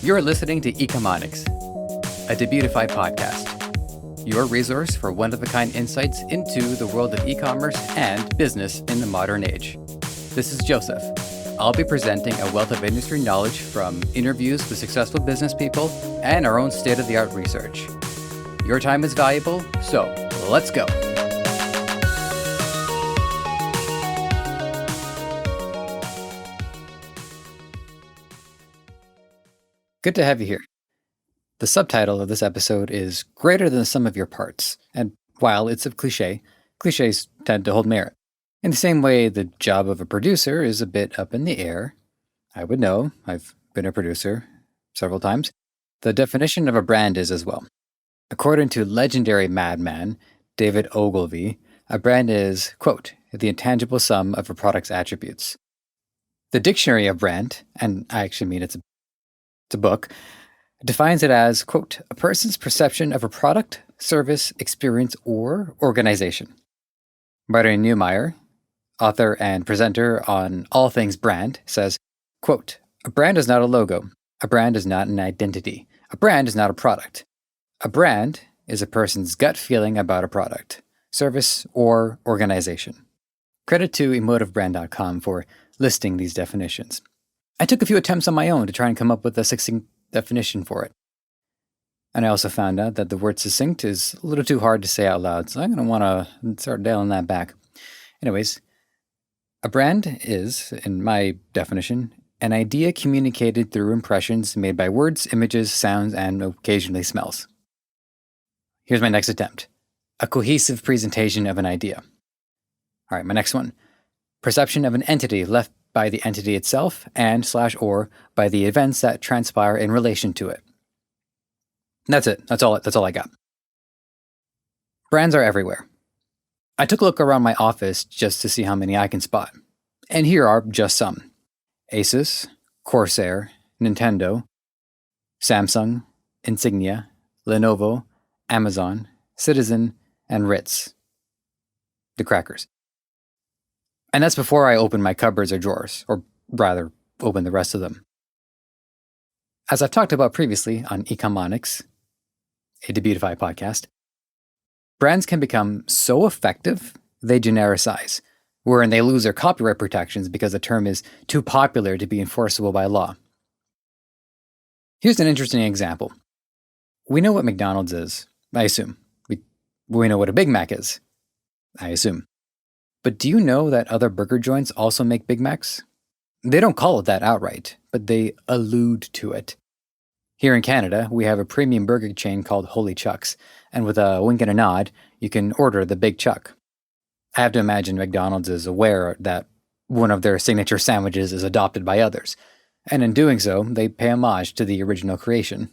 You're listening to Ecomonics, a Debutify podcast, your resource for one-of-a-kind insights into the world of e-commerce and business in the modern age. This is Joseph. I'll be presenting a wealth of industry knowledge from interviews with successful business people and our own state-of-the-art research. Your time is valuable, so let's go. Good to have you here. The subtitle of this episode is Greater Than the Sum of Your Parts, and while it's a cliche, cliches tend to hold merit. In the same way the job of a producer is a bit up in the air, I would know, I've been a producer several times, the definition of a brand is as well. According to legendary madman David Ogilvy, a brand is, quote, the intangible sum of a product's attributes. The Dictionary of Brand, and I actually mean it's a book, defines it as, quote, a person's perception of a product, service, experience, or organization. Martin Neumeyer, author and presenter on all things brand, says, quote, a brand is not a logo. A brand is not an identity. A brand is not a product. A brand is a person's gut feeling about a product, service, or organization. Credit to emotivebrand.com for listing these definitions. I took a few attempts on my own to try and come up with a succinct definition for it. And I also found out that the word succinct is a little too hard to say out loud, so I'm going to want to start dialing that back. Anyways, a brand is, in my definition, an idea communicated through impressions made by words, images, sounds, and occasionally smells. Here's my next attempt. A cohesive presentation of an idea. All right, my next one. Perception of an entity left by the entity itself and/or by the events that transpire in relation to it. That's it. That's all I got. Brands are everywhere. I took a look around my office just to see how many I can spot. And here are just some. Asus, Corsair, Nintendo, Samsung, Insignia, Lenovo, Amazon, Citizen, and Ritz. The crackers. And that's before I open my cupboards or drawers, or rather, open the rest of them. As I've talked about previously on Ecomonics, a Debutify podcast, brands can become so effective, they genericize, wherein they lose their copyright protections because the term is too popular to be enforceable by law. Here's an interesting example. We know what McDonald's is, I assume. We know what a Big Mac is, I assume. But do you know that other burger joints also make Big Macs? They don't call it that outright, but they allude to it. Here in Canada, we have a premium burger chain called Holy Chuck's, and with a wink and a nod, you can order the Big Chuck. I have to imagine McDonald's is aware that one of their signature sandwiches is adopted by others, and in doing so, they pay homage to the original creation.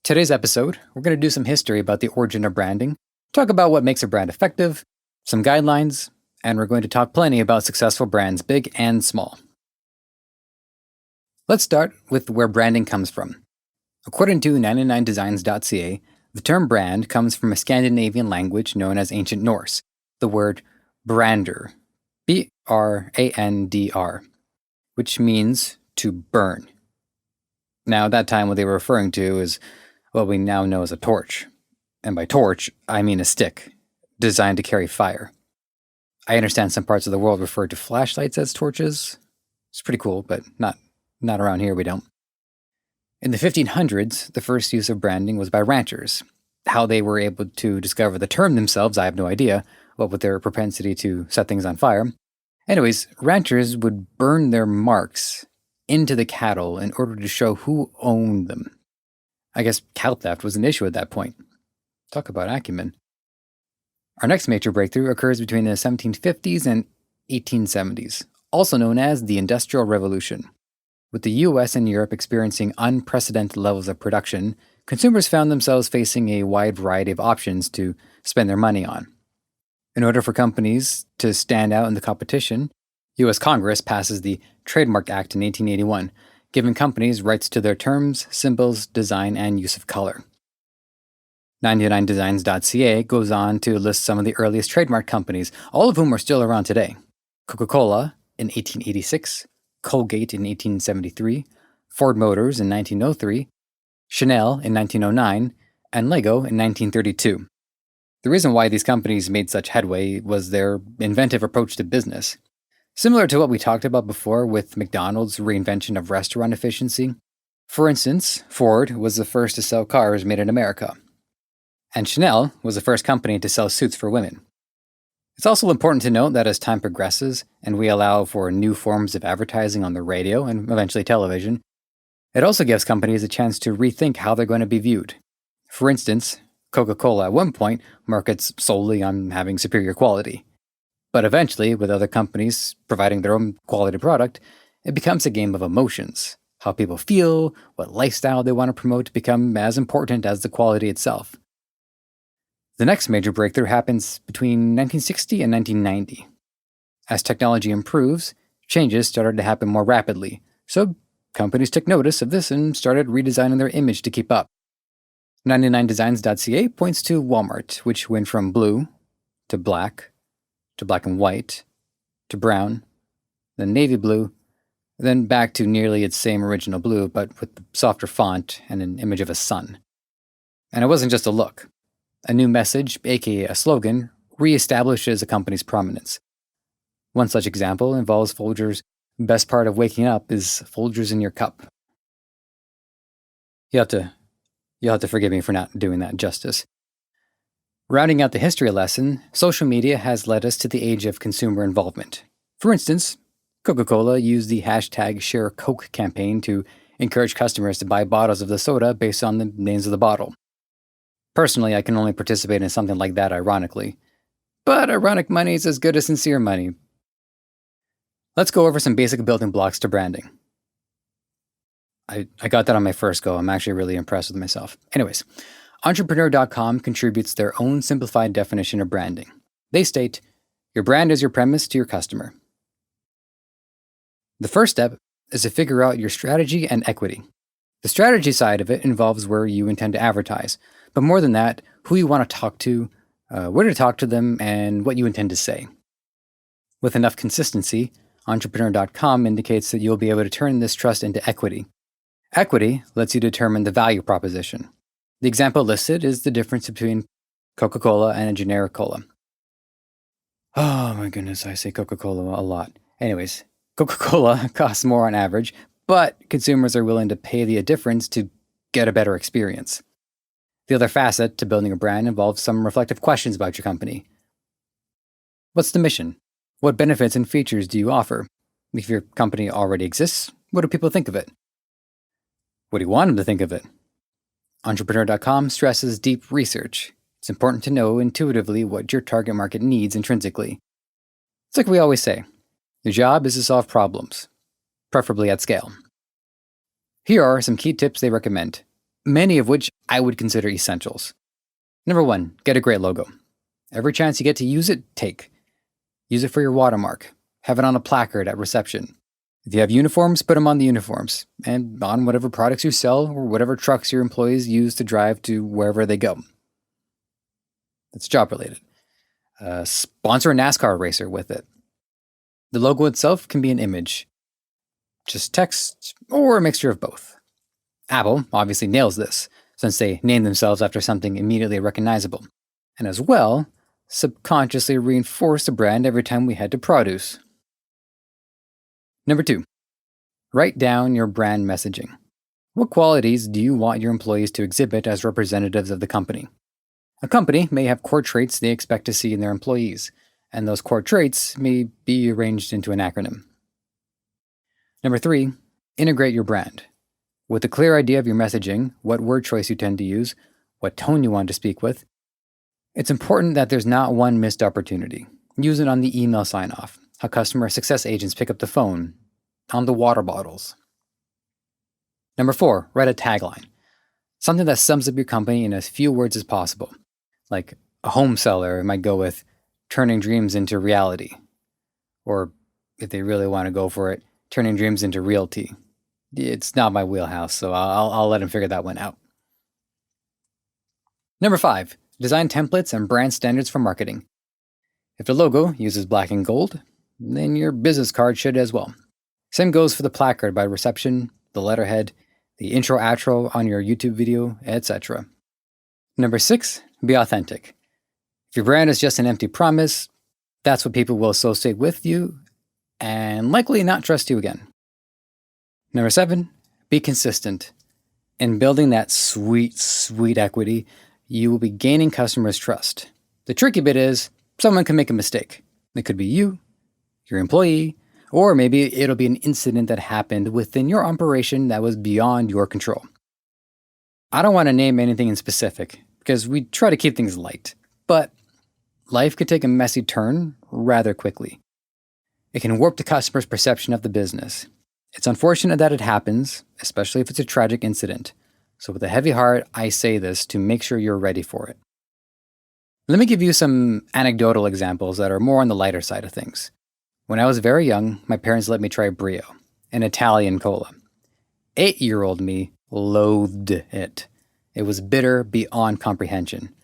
Today's episode, we're going to do some history about the origin of branding, talk about what makes a brand effective, some guidelines, and we're going to talk plenty about successful brands, big and small. Let's start with where branding comes from. According to 99designs.ca, the term brand comes from a Scandinavian language known as Ancient Norse, the word brandr, B-R-A-N-D-R, which means to burn. Now, at that time, what they were referring to is what we now know as a torch. And by torch, I mean a stick, designed to carry fire. I understand some parts of the world refer to flashlights as torches. It's pretty cool, but not around here, we don't. In the 1500s, the first use of branding was by ranchers. How they were able to discover the term themselves, I have no idea, what with their propensity to set things on fire. Anyways, ranchers would burn their marks into the cattle in order to show who owned them. I guess cow theft was an issue at that point. Talk about acumen. Our next major breakthrough occurs between the 1750s and 1870s, also known as the Industrial Revolution. With the US and Europe experiencing unprecedented levels of production, consumers found themselves facing a wide variety of options to spend their money on. In order for companies to stand out in the competition, US Congress passes the Trademark Act in 1881, giving companies rights to their terms, symbols, design, and use of color. 99designs.ca goes on to list some of the earliest trademark companies, all of whom are still around today. Coca-Cola in 1886, Colgate in 1873, Ford Motors in 1903, Chanel in 1909, and Lego in 1932. The reason why these companies made such headway was their inventive approach to business. Similar to what we talked about before with McDonald's reinvention of restaurant efficiency. For instance, Ford was the first to sell cars made in America, and Chanel was the first company to sell suits for women. It's also important to note that as time progresses and we allow for new forms of advertising on the radio and eventually television, it also gives companies a chance to rethink how they're going to be viewed. For instance, Coca-Cola at one point markets solely on having superior quality. But eventually, with other companies providing their own quality product, it becomes a game of emotions. How people feel, what lifestyle they want to promote become as important as the quality itself. The next major breakthrough happens between 1960 and 1990. As technology improves, changes started to happen more rapidly, so companies took notice of this and started redesigning their image to keep up. 99designs.ca points to Walmart, which went from blue to black and white, to brown, then navy blue, then back to nearly its same original blue, but with the softer font and an image of a sun. And it wasn't just a look. A new message, aka a slogan, reestablishes a company's prominence. One such example involves Folgers' "Best part of waking up is Folgers in your cup." You'll have to forgive me for not doing that justice. Rounding out the history lesson, social media has led us to the age of consumer involvement. For instance, Coca-Cola used the hashtag #ShareCoke campaign to encourage customers to buy bottles of the soda based on the names of the bottle. Personally, I can only participate in something like that ironically. But ironic money is as good as sincere money. Let's go over some basic building blocks to branding. I got that on my first go. I'm actually really impressed with myself. Anyways, Entrepreneur.com contributes their own simplified definition of branding. They state, your brand is your premise to your customer. The first step is to figure out your strategy and equity. The strategy side of it involves where you intend to advertise, but more than that, who you want to talk to, where to talk to them, and what you intend to say. With enough consistency, Entrepreneur.com indicates that you'll be able to turn this trust into equity. Equity lets you determine the value proposition. The example listed is the difference between Coca-Cola and a generic cola. Oh my goodness, I say Coca-Cola a lot. Anyways, Coca-Cola costs more on average, but consumers are willing to pay the difference to get a better experience. The other facet to building a brand involves some reflective questions about your company. What's the mission? What benefits and features do you offer? If your company already exists, what do people think of it? What do you want them to think of it? Entrepreneur.com stresses deep research. It's important to know intuitively what your target market needs intrinsically. It's like we always say, your job is to solve problems, preferably at scale. Here are some key tips they recommend, many of which I would consider essentials. Number 1, get a great logo. Every chance you get to use it, take. Use it for your watermark. Have it on a placard at reception. If you have uniforms, put them on the uniforms, and on whatever products you sell or whatever trucks your employees use to drive to wherever they go. That's job related. Sponsor a NASCAR racer with it. The logo itself can be an image, just text, or a mixture of both. Apple obviously nails this, since they name themselves after something immediately recognizable, and as well, subconsciously reinforce the brand every time we head to produce. Number 2, write down your brand messaging. What qualities do you want your employees to exhibit as representatives of the company? A company may have core traits they expect to see in their employees, and those core traits may be arranged into an acronym. Number 3, integrate your brand. With a clear idea of your messaging, what word choice you tend to use, what tone you want to speak with, it's important that there's not one missed opportunity. Use it on the email sign-off, how customer success agents pick up the phone, on the water bottles. Number 4, write a tagline. Something that sums up your company in as few words as possible. Like a home seller might go with turning dreams into reality. Or if they really want to go for it, turning dreams into realty. It's not my wheelhouse, so I'll let them figure that one out. Number 5, design templates and brand standards for marketing. If the logo uses black and gold, then your business card should as well. Same goes for the placard by reception, the letterhead, the intro-outro on your YouTube video, etc. Number 6, be authentic. If your brand is just an empty promise, that's what people will associate with you and likely not trust you again. Number 7, be consistent. In building that sweet, sweet equity, you will be gaining customers' trust. The tricky bit is someone can make a mistake. It could be you, your employee, or maybe it'll be an incident that happened within your operation that was beyond your control. I don't want to name anything in specific because we try to keep things light, but life could take a messy turn rather quickly. It can warp the customer's perception of the business. It's unfortunate that it happens, especially if it's a tragic incident. So with a heavy heart, I say this to make sure you're ready for it. Let me give you some anecdotal examples that are more on the lighter side of things. When I was very young, my parents let me try Brio, an Italian cola. 8-year-old me loathed it. It was bitter beyond comprehension.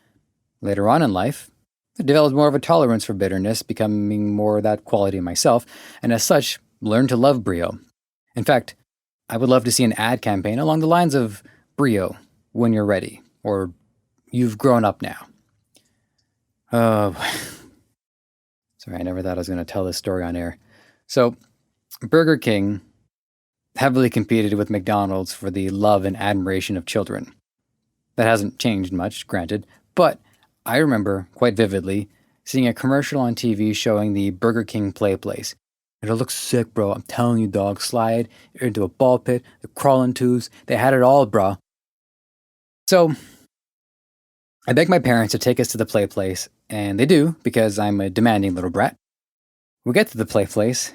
Later on in life, I developed more of a tolerance for bitterness, becoming more of that quality myself, and as such, learned to love Brio. In fact, I would love to see an ad campaign along the lines of Brio, when you're ready, or you've grown up now. Sorry, I never thought I was going to tell this story on air. So, Burger King heavily competed with McDonald's for the love and admiration of children. That hasn't changed much, granted, but I remember quite vividly seeing a commercial on TV showing the Burger King play place. It looks sick, bro. I'm telling you, dog. Slide into a ball pit, the crawling tubes. They had it all, bro. So, I begged my parents to take us to the play place, and they do, because I'm a demanding little brat. We get to the play place,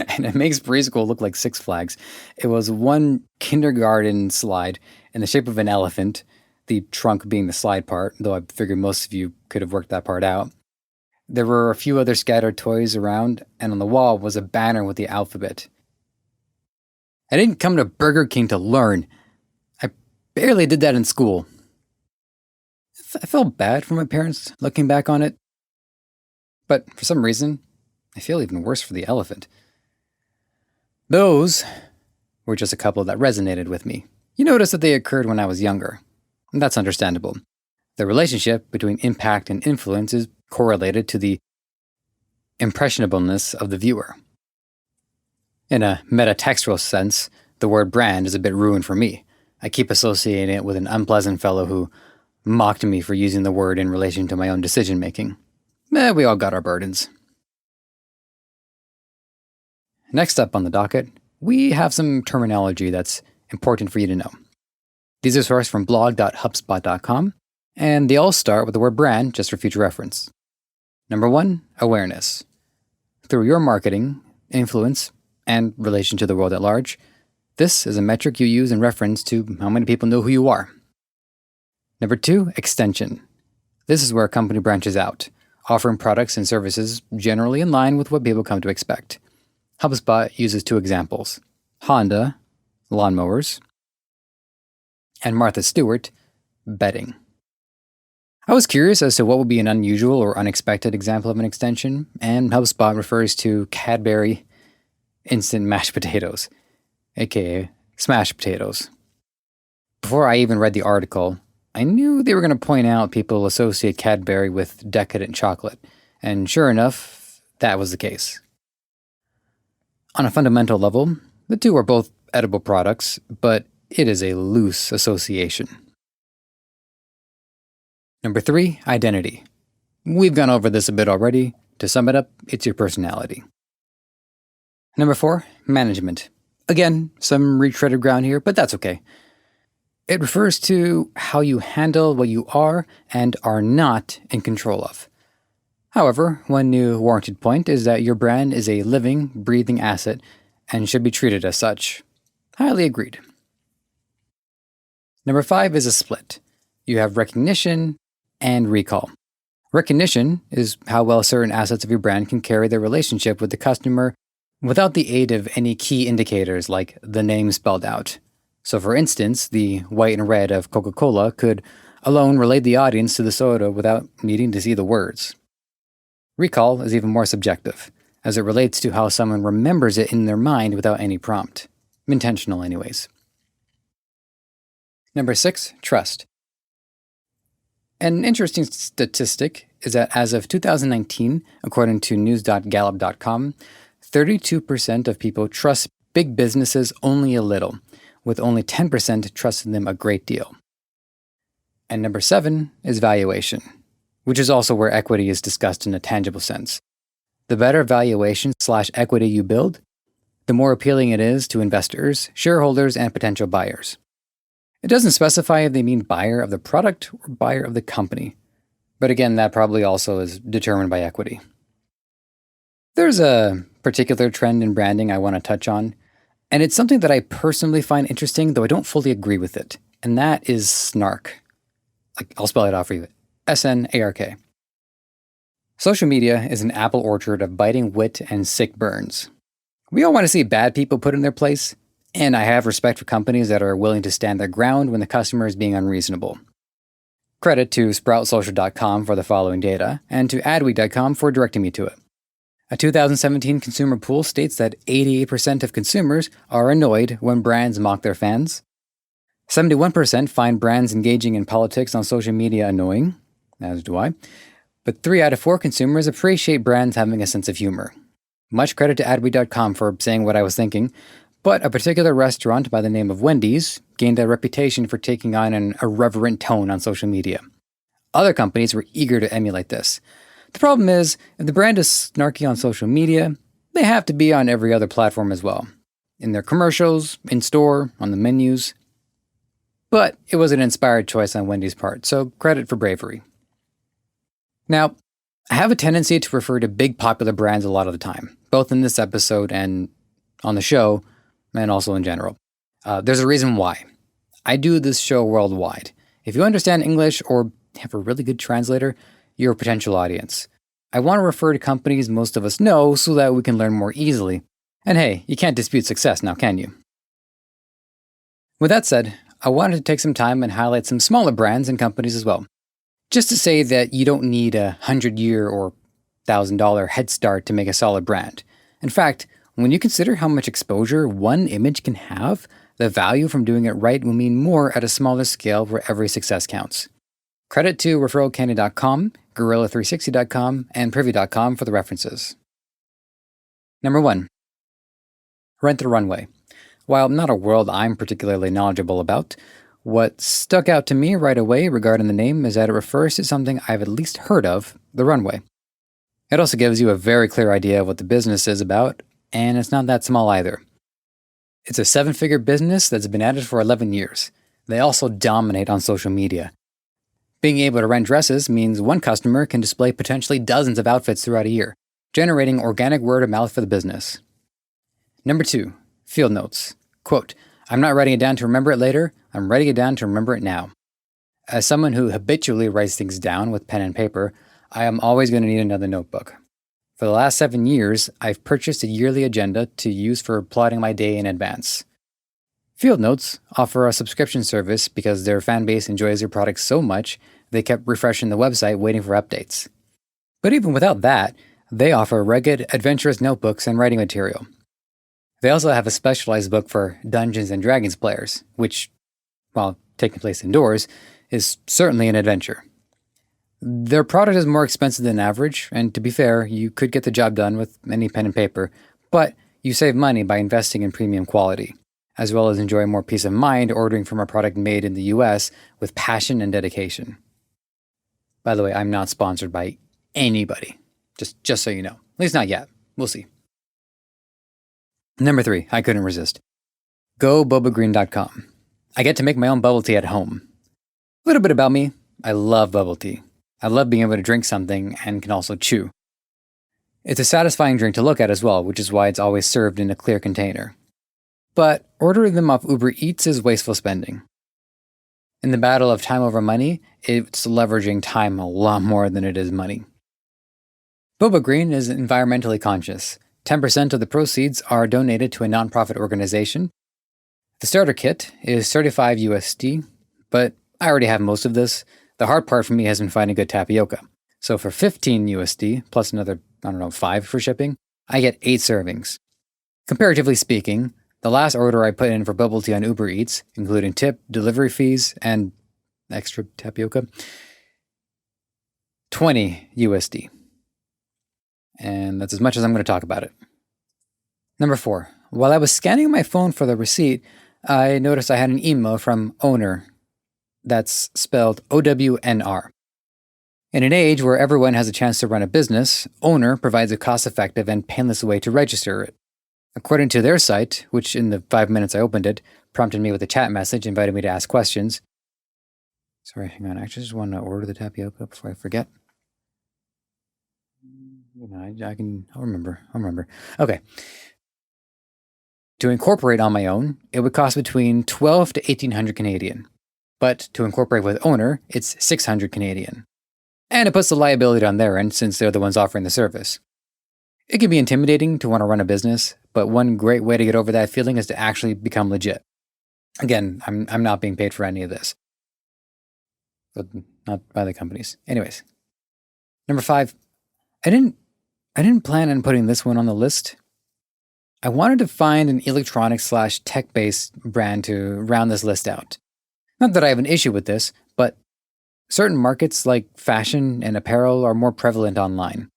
and it makes preschool look like Six Flags. It was one kindergarten slide in the shape of an elephant, the trunk being the slide part, though I figured most of you could have worked that part out. There were a few other scattered toys around, and on the wall was a banner with the alphabet. I didn't come to Burger King to learn. I barely did that in school. I felt bad for my parents looking back on it. But for some reason, I feel even worse for the elephant. Those were just a couple that resonated with me. You notice that they occurred when I was younger. And that's understandable. The relationship between impact and influence is correlated to the impressionableness of the viewer. In a metatextual sense, the word brand is a bit ruined for me. I keep associating it with an unpleasant fellow who mocked me for using the word in relation to my own decision-making. We all got our burdens. Next up on the docket, we have some terminology that's important for you to know. These are sourced from blog.hubspot.com, and they all start with the word brand just for future reference. Number 1, awareness. Through your marketing, influence, and relation to the world at large, this is a metric you use in reference to how many people know who you are. Number 2, extension. This is where a company branches out, offering products and services generally in line with what people come to expect. HubSpot uses 2 examples: Honda, lawnmowers, and Martha Stewart, bedding. I was curious as to what would be an unusual or unexpected example of an extension, and HubSpot refers to Cadbury instant mashed potatoes, aka smashed potatoes. Before I even read the article, I knew they were going to point out people associate Cadbury with decadent chocolate, and sure enough, that was the case. On a fundamental level, the two are both edible products, but it is a loose association. Number 3, identity. We've gone over this a bit already. To sum it up, it's your personality. Number 4, management. Again, some retreaded ground here, but that's okay. It refers to how you handle what you are and are not in control of. However, one new warranted point is that your brand is a living, breathing asset and should be treated as such. Highly agreed. Number 5 is a split. You have recognition and recall. Recognition is how well certain assets of your brand can carry their relationship with the customer without the aid of any key indicators like the name spelled out. So for instance, the white and red of Coca-Cola could alone relate the audience to the soda without needing to see the words. Recall is even more subjective, as it relates to how someone remembers it in their mind without any prompt. Intentional anyways. Number 6, trust. An interesting statistic is that as of 2019, according to news.gallup.com, 32% of people trust big businesses only a little, with only 10% trusting them a great deal. And number 7 is valuation, which is also where equity is discussed in a tangible sense. The better valuation/equity you build, the more appealing it is to investors, shareholders, and potential buyers. It doesn't specify if they mean buyer of the product or buyer of the company, but again, that probably also is determined by equity. There's a particular trend in branding I want to touch on, and it's something that I personally find interesting, though I don't fully agree with it, and that is snark. I'll spell it out for you. SNARK. Social media is an apple orchard of biting wit and sick burns. We all want to see bad people put in their place, and I have respect for companies that are willing to stand their ground when the customer is being unreasonable. Credit to sproutsocial.com for the following data, and to adweek.com for directing me to it. A 2017 consumer poll states that 88% of consumers are annoyed when brands mock their fans. 71% find brands engaging in politics on social media annoying, as do I. But 3 out of 4 consumers appreciate brands having a sense of humor. Much credit to adweek.com for saying what I was thinking, but a particular restaurant by the name of Wendy's gained a reputation for taking on an irreverent tone on social media. Other companies were eager to emulate this. The problem is, if the brand is snarky on social media, they have to be on every other platform as well. In their commercials, in store, on the menus. But it was an inspired choice on Wendy's part, so credit for bravery. Now, I have a tendency to refer to big popular brands a lot of the time, both in this episode and on the show, and also in general. There's a reason why. I do this show worldwide. If you understand English or have a really good translator, you're a potential audience. I want to refer to companies most of us know so that we can learn more easily. And hey, you can't dispute success now, can you? With that said, I wanted to take some time and highlight some smaller brands and companies as well. Just to say that you don't need a 100-year or $1,000 head start to make a solid brand. In fact, when you consider how much exposure one image can have, the value from doing it right will mean more at a smaller scale where every success counts. Credit to referralcandy.com, gorilla360.com, and privy.com for the references. Number 1. Rent the Runway. While not a world I'm particularly knowledgeable about, what stuck out to me right away regarding the name is that it refers to something I've at least heard of, the runway. It also gives you a very clear idea of what the business is about, and it's not that small either. It's a 7-figure business that's been at it for 11 years. They also dominate on social media. Being able to rent dresses means one customer can display potentially dozens of outfits throughout a year, generating organic word of mouth for the business. Number 2, field notes. Quote, I'm not writing it down to remember it later, I'm writing it down to remember it now. As someone who habitually writes things down with pen and paper, I am always going to need another notebook. For the last 7 years, I've purchased a yearly agenda to use for plotting my day in advance. Field Notes offer a subscription service because their fan base enjoys their products so much, they kept refreshing the website waiting for updates. But even without that, they offer rugged, adventurous notebooks and writing material. They also have a specialized book for Dungeons & Dragons players, which, while taking place indoors, is certainly an adventure. Their product is more expensive than average, and to be fair, you could get the job done with any pen and paper, but you save money by investing in premium quality, as well as enjoy more peace of mind ordering from a product made in the US with passion and dedication. By the way, I'm not sponsored by anybody, just so you know. At least not yet. We'll see. Number 3, I couldn't resist. GoBobaGreen.com. I get to make my own bubble tea at home. A little bit about me, I love bubble tea. I love being able to drink something and can also chew. It's a satisfying drink to look at as well, which is why it's always served in a clear container. But ordering them off Uber Eats is wasteful spending. In the battle of time over money, it's leveraging time a lot more than it is money. Boba Green is environmentally conscious. 10% of the proceeds are donated to a nonprofit organization. The starter kit is $35 USD, but I already have most of this. The hard part for me has been finding good tapioca. So for $15 USD, plus another, $5 for shipping, I get 8 servings. Comparatively speaking, The last order I put in for bubble tea on Uber Eats, including tip, delivery fees, and extra tapioca, 20 USD. And that's as much as I'm going to talk about it. Number 4. While I was scanning my phone for the receipt, I noticed I had an email from Ownr. That's spelled OWNR. In an age where everyone has a chance to run a business, Ownr provides a cost-effective and painless way to register it. According to their site, which in the 5 minutes I opened it, prompted me with a chat message, invited me to ask questions. Sorry, hang on. I actually just want to order the tapioca before I forget. I'll remember. Okay. To incorporate on my own, it would cost between 12 to 1800 Canadian. But to incorporate with Ownr, it's 600 Canadian. And it puts the liability on their end since they're the ones offering the service. It can be intimidating to want to run a business, but one great way to get over that feeling is to actually become legit. Again, I'm not being paid for any of this. But not by the companies. Anyways. Number 5. I didn't plan on putting this one on the list. I wanted to find an electronics/tech-based brand to round this list out. Not that I have an issue with this, but certain markets like fashion and apparel are more prevalent online.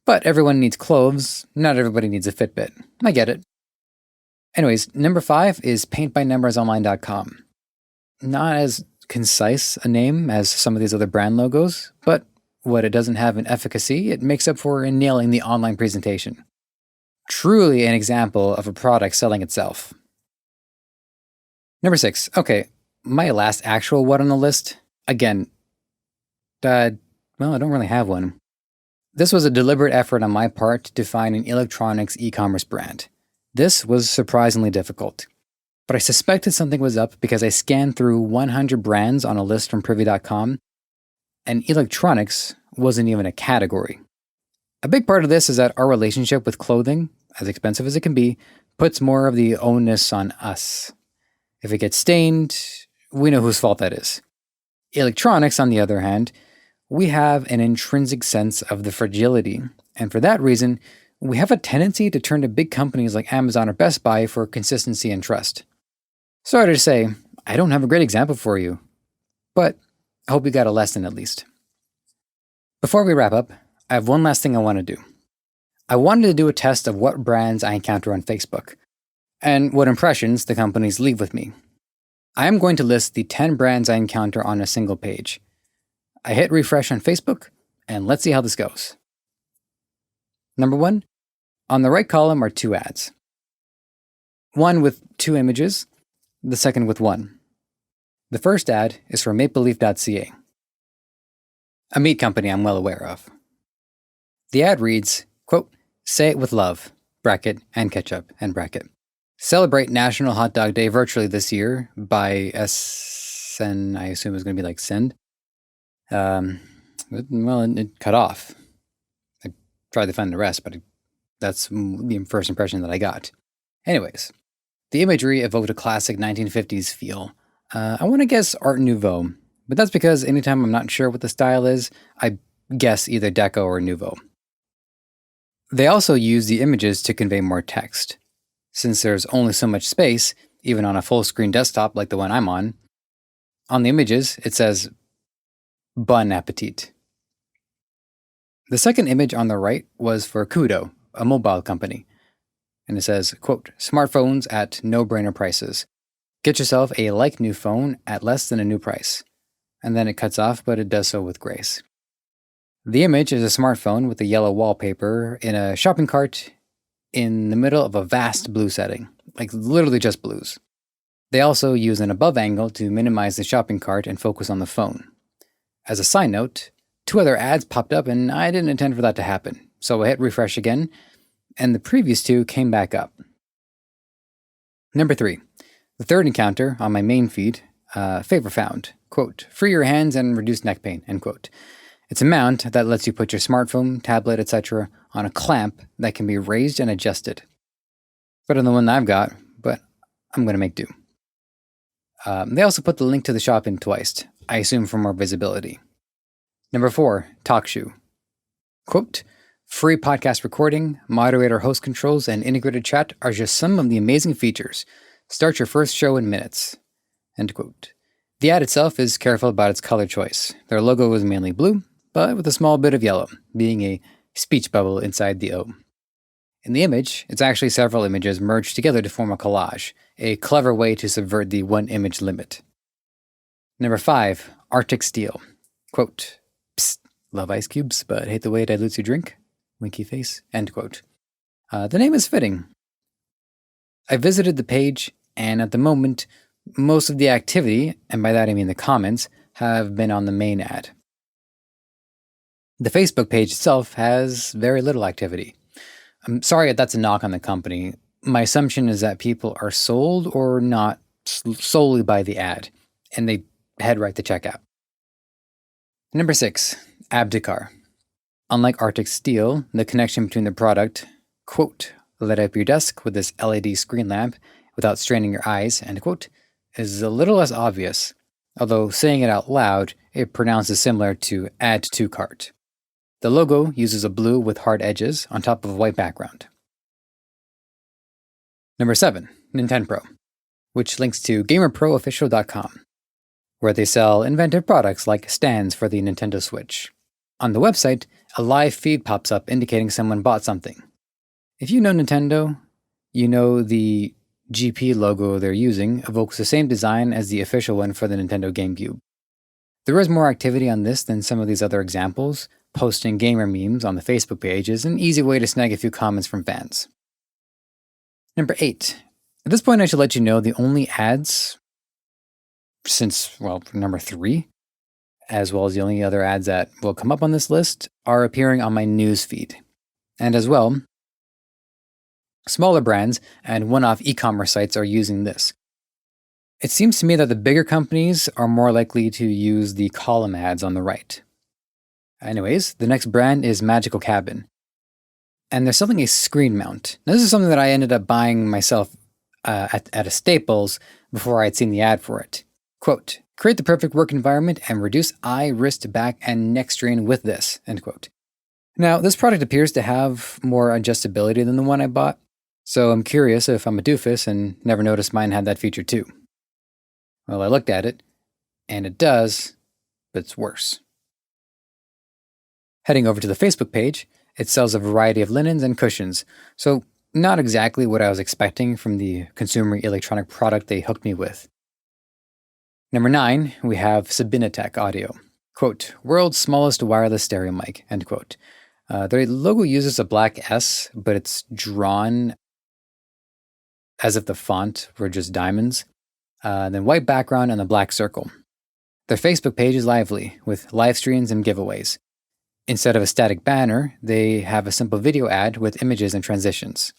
But everyone needs clothes, not everybody needs a Fitbit. I get it. Anyways, number 5 is paintbynumbersonline.com. Not as concise a name as some of these other brand logos, but what it doesn't have in efficacy, it makes up for in nailing the online presentation. Truly an example of a product selling itself. Number 6. Okay, my last actual one on the list. Again, I don't really have one. This was a deliberate effort on my part to find an electronics e-commerce brand. This was surprisingly difficult. But I suspected something was up because I scanned through 100 brands on a list from Privy.com, and electronics wasn't even a category. A big part of this is that our relationship with clothing, as expensive as it can be, puts more of the onus on us. If it gets stained, we know whose fault that is. Electronics, on the other hand, we have an intrinsic sense of the fragility, and for that reason, we have a tendency to turn to big companies like Amazon or Best Buy for consistency and trust. Sorry to say, I don't have a great example for you, but I hope you got a lesson at least. Before we wrap up, I have one last thing I want to do. I wanted to do a test of what brands I encounter on Facebook, and what impressions the companies leave with me. I am going to list the 10 brands I encounter on a single page. I hit refresh on Facebook, and let's see how this goes. Number 1, on the right column are 2 ads. One with 2 images, the second with 1. The first ad is from mapleleaf.ca, a meat company I'm well aware of. The ad reads, quote, "Say it with love, bracket, and ketchup, and bracket. Celebrate National Hot Dog Day virtually this year by SN, I assume it's going to be like send. It cut off. I tried to find the rest, but that's the first impression that I got. Anyways, the imagery evoked a classic 1950s feel. I want to guess Art Nouveau, but that's because anytime I'm not sure what the style is, I guess either Deco or Nouveau. They also use the images to convey more text. Since there's only so much space, even on a full-screen desktop like the one I'm on the images, it says, Bon appetit. The second image on the right was for Kudo, a mobile company. And it says, quote, "Smartphones at no-brainer prices. Get yourself a like-new phone at less than a new price." And then it cuts off, but it does so with grace. The image is a smartphone with a yellow wallpaper in a shopping cart in the middle of a vast blue setting, like literally just blues. They also use an above angle to minimize the shopping cart and focus on the phone. As a side note, 2 other ads popped up and I didn't intend for that to happen, so I hit refresh again, and the previous 2 came back up. Number 3, the third encounter on my main feed, favor found, quote, "Free your hands and reduce neck pain," end quote. It's a mount that lets you put your smartphone, tablet, etc. on a clamp that can be raised and adjusted. Better than the one I've got, but I'm going to make do. They also put the link to the shop in twice, I assume for more visibility. Number 4, TalkShoe. Quote, Free podcast recording, moderator host controls, and integrated chat are just some of the amazing features. Start your first show in minutes. End quote. The ad itself is careful about its color choice. Their logo is mainly blue, but with a small bit of yellow, being a speech bubble inside the O. In the image, it's actually several images merged together to form a collage, a clever way to subvert the one image limit. Number 5, Arctic Steel. Quote, "Psst, love ice cubes, but hate the way it dilutes your drink. Winky face." End quote. The name is fitting. I visited the page, and at the moment, most of the activity, and by that I mean the comments, have been on the main ad. The Facebook page itself has very little activity. I'm sorry if that's a knock on the company. My assumption is that people are sold or not solely by the ad, and they head right to checkout. Number 6, Abtikar. Unlike Arctic Steel, the connection between the product, quote, "light up your desk with this LED screen lamp without straining your eyes," end quote, is a little less obvious, although saying it out loud, it pronounces similar to add to cart. The logo uses a blue with hard edges on top of a white background. Number 7, Nintendo, which links to gamerproofficial.com, where they sell inventive products like stands for the Nintendo Switch. On the website, a live feed pops up indicating someone bought something. If you know Nintendo, you know the GP logo they're using evokes the same design as the official one for the Nintendo GameCube. There is more activity on this than some of these other examples. Posting gamer memes on the Facebook page is an easy way to snag a few comments from fans. Number 8. At this point, I should let you know the only ads for number 3, as well as the only other ads that will come up on this list, are appearing on my news feed. And as well, smaller brands and one-off e-commerce sites are using this. It seems to me that the bigger companies are more likely to use the column ads on the right. Anyways, the next brand is Magical Cabin, and they're selling a screen mount. Now, this is something that I ended up buying myself at a Staples before I had seen the ad for it. Quote, "create the perfect work environment and reduce eye, wrist, back, and neck strain with this," end quote. Now, this product appears to have more adjustability than the one I bought, so I'm curious if I'm a doofus and never noticed mine had that feature too. Well, I looked at it, and it does, but it's worse. Heading over to the Facebook page, it sells a variety of linens and cushions, so not exactly what I was expecting from the consumer electronic product they hooked me with. Number 9, we have Sabinatech Audio. Quote, "world's smallest wireless stereo mic," end quote. Their logo uses a black S, but it's drawn as if the font were just diamonds, then white background and a black circle. Their Facebook page is lively, with live streams and giveaways. Instead of a static banner, they have a simple video ad with images and transitions.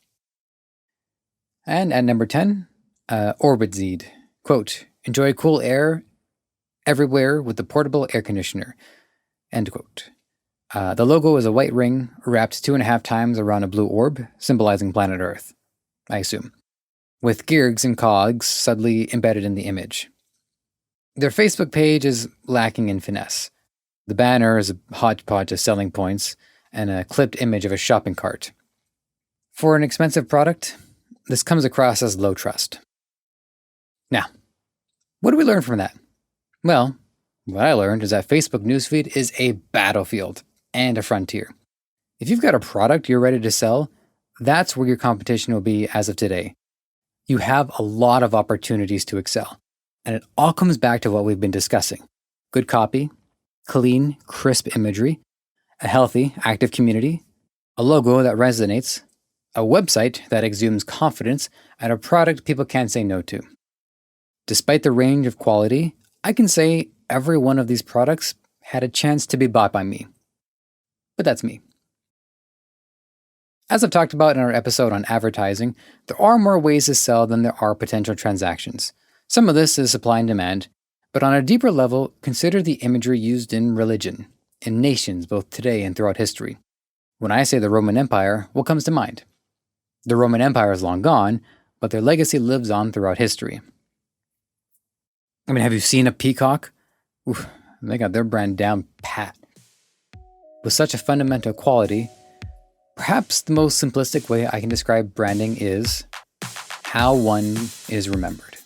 And at number 10, Orbitzeed. Quote, "enjoy cool air everywhere with the portable air conditioner," end quote. The logo is a white ring wrapped 2.5 times around a blue orb, symbolizing planet Earth, I assume, with gears and cogs subtly embedded in the image. Their Facebook page is lacking in finesse. The banner is a hodgepodge of selling points and a clipped image of a shopping cart. For an expensive product, this comes across as low trust. Now, what do we learn from that? Well, what I learned is that Facebook newsfeed is a battlefield and a frontier. If you've got a product you're ready to sell, that's where your competition will be as of today. You have a lot of opportunities to excel, and it all comes back to what we've been discussing. Good copy, clean, crisp imagery, a healthy, active community, a logo that resonates, a website that exudes confidence, and a product people can't say no to. Despite the range of quality, I can say every one of these products had a chance to be bought by me. But that's me. As I've talked about in our episode on advertising, there are more ways to sell than there are potential transactions. Some of this is supply and demand, but on a deeper level, consider the imagery used in religion, in nations both today and throughout history. When I say the Roman Empire, what comes to mind? The Roman Empire is long gone, but their legacy lives on throughout history. I mean, have you seen a peacock? Oof, they got their brand down pat. With such a fundamental quality, Perhaps the most simplistic way I can describe branding is how one is remembered.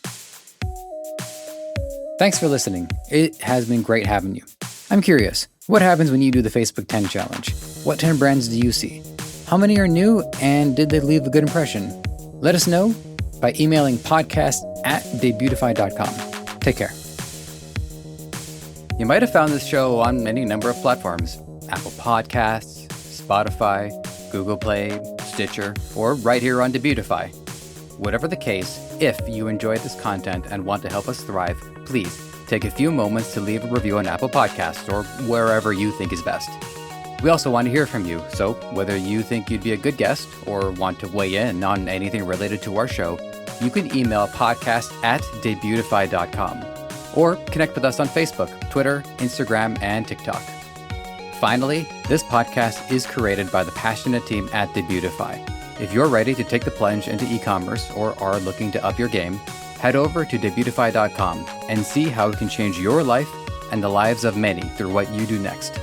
Thanks for listening. It has been great having you. I'm curious, what happens when you do the Facebook 10 challenge? What 10 brands do you see? How many are new, and did they leave a good impression? Let us know by emailing podcast@debutify.com. Take care. You might have found this show on any number of platforms: Apple Podcasts, Spotify, Google Play, Stitcher, or right here on Debutify. Whatever the case, if you enjoyed this content and want to help us thrive, please take a few moments to leave a review on Apple Podcasts or wherever you think is best. We also want to hear from you, so whether you think you'd be a good guest or want to weigh in on anything related to our show, you can email podcast@debutify.com or connect with us on Facebook, Twitter, Instagram, and TikTok. Finally, this podcast is created by the passionate team at Debutify. If you're ready to take the plunge into e-commerce or are looking to up your game, head over to Debutify.com and see how it can change your life and the lives of many through what you do next.